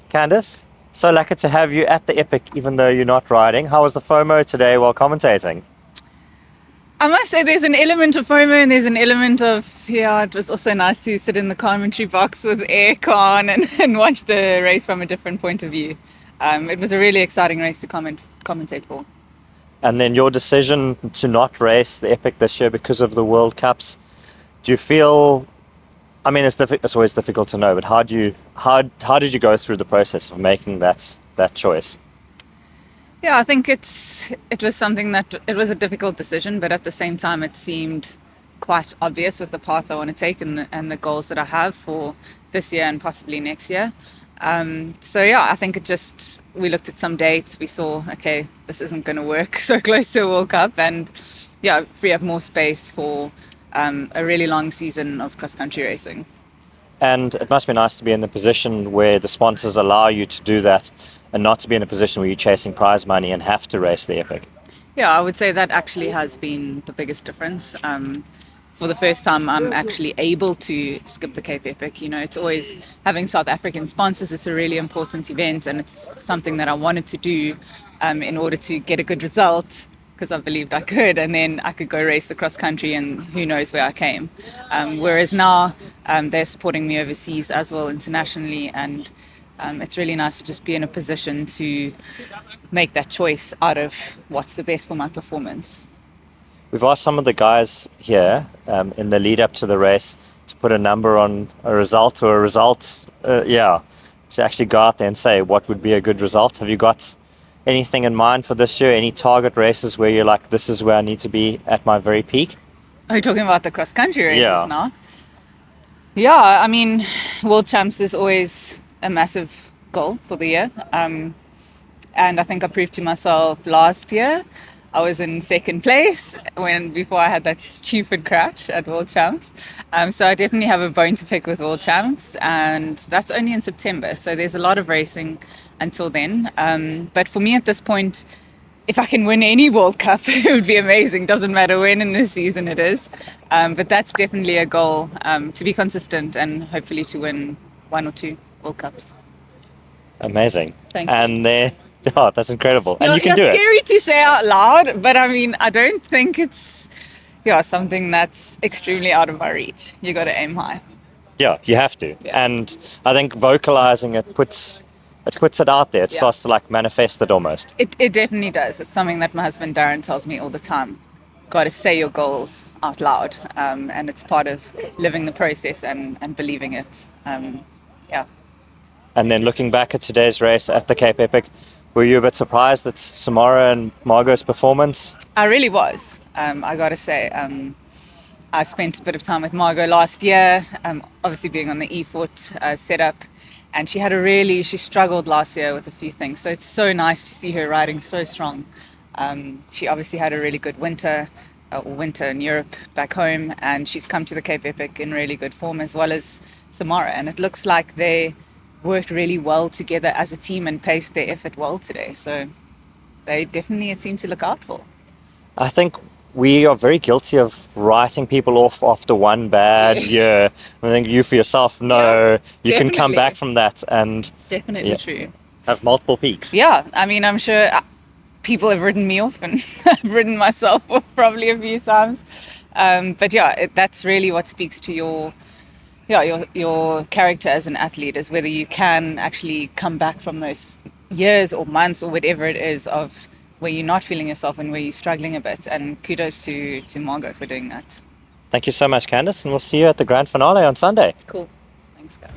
Candice, so lucky to have you at the Epic, even though you're not riding. How was the FOMO today while commentating? I must say there's an element of FOMO and there's an element of, it was also nice to sit in the commentary box with aircon and watch the race from a different point of view. It was a really exciting race to commentate for. And then your decision to not race the Epic this year because of the World Cups, do you feel, I mean, it's always difficult to know, but how did you go through the process of making that choice? Yeah, I think it was something that it was a difficult decision, but at the same time it seemed quite obvious with the path I want to take and the goals that I have for this year and possibly next year. I think we looked at some dates, we saw, okay, this isn't going to work so close to a World Cup, and free up more space for a really long season of cross-country racing. And it must be nice to be in the position where the sponsors allow you to do that and not to be in a position where you're chasing prize money and have to race the Epic. Yeah, I would say that actually has been the biggest difference. For the first time, I'm actually able to skip the Cape Epic. It's always having South African sponsors. It's a really important event, and it's something that I wanted to do in order to get a good result, because I believed I could, and then I could go race the cross country and who knows where I came. Whereas now they're supporting me overseas as well, internationally, and it's really nice to just be in a position to make that choice out of what's the best for my performance. We've asked some of the guys here in the lead up to the race to put a number on a result to actually go out there and say what would be a good result. Have you got anything in mind for this year? Any target races where you're like, this is where I need to be at my very peak? Are you talking about the cross-country races now? Yeah, I mean, World Champs is always a massive goal for the year. And I think I proved to myself last year. I was in second place before I had that stupid crash at World Champs. So I definitely have a bone to pick with World Champs, and that's only in September. So there's a lot of racing until then. But for me at this point, if I can win any World Cup, it would be amazing. Doesn't matter when in the season it is. But that's definitely a goal, to be consistent and hopefully to win 1 or 2 World Cups. Amazing. Thank you. And there. Oh, that's incredible. And you can do it. It's scary to say out loud, but I mean, I don't think it's something that's extremely out of my reach. You got to aim high. Yeah, you have to. Yeah. And I think vocalizing it puts it out there. It starts to manifest it almost. It definitely does. It's something that my husband Darren tells me all the time. Got to say your goals out loud, and it's part of living the process and believing it. And then looking back at today's race at the Cape Epic, were you a bit surprised at Samara and Margot's performance? I really was. I got to say, I spent a bit of time with Margot last year, obviously being on the E-Foot setup, and she struggled last year with a few things. So it's so nice to see her riding so strong. She obviously had a really good winter in Europe back home, and she's come to the Cape Epic in really good form, as well as Samara. And it looks like they worked really well together as a team and paced their effort well today. So they're definitely a team to look out for. I think we are very guilty of writing people off after one bad year. I think you for yourself know you can come back from that and definitely true. Have multiple peaks. Yeah, I mean, I'm sure people have written me off, and I've written myself off probably a few times. That's really what speaks to your character as an athlete, is whether you can actually come back from those years or months or whatever it is of where you're not feeling yourself and where you're struggling a bit. And kudos to Margot for doing that. Thank you so much, Candice, and we'll see you at the grand finale on Sunday. Cool. Thanks, guys.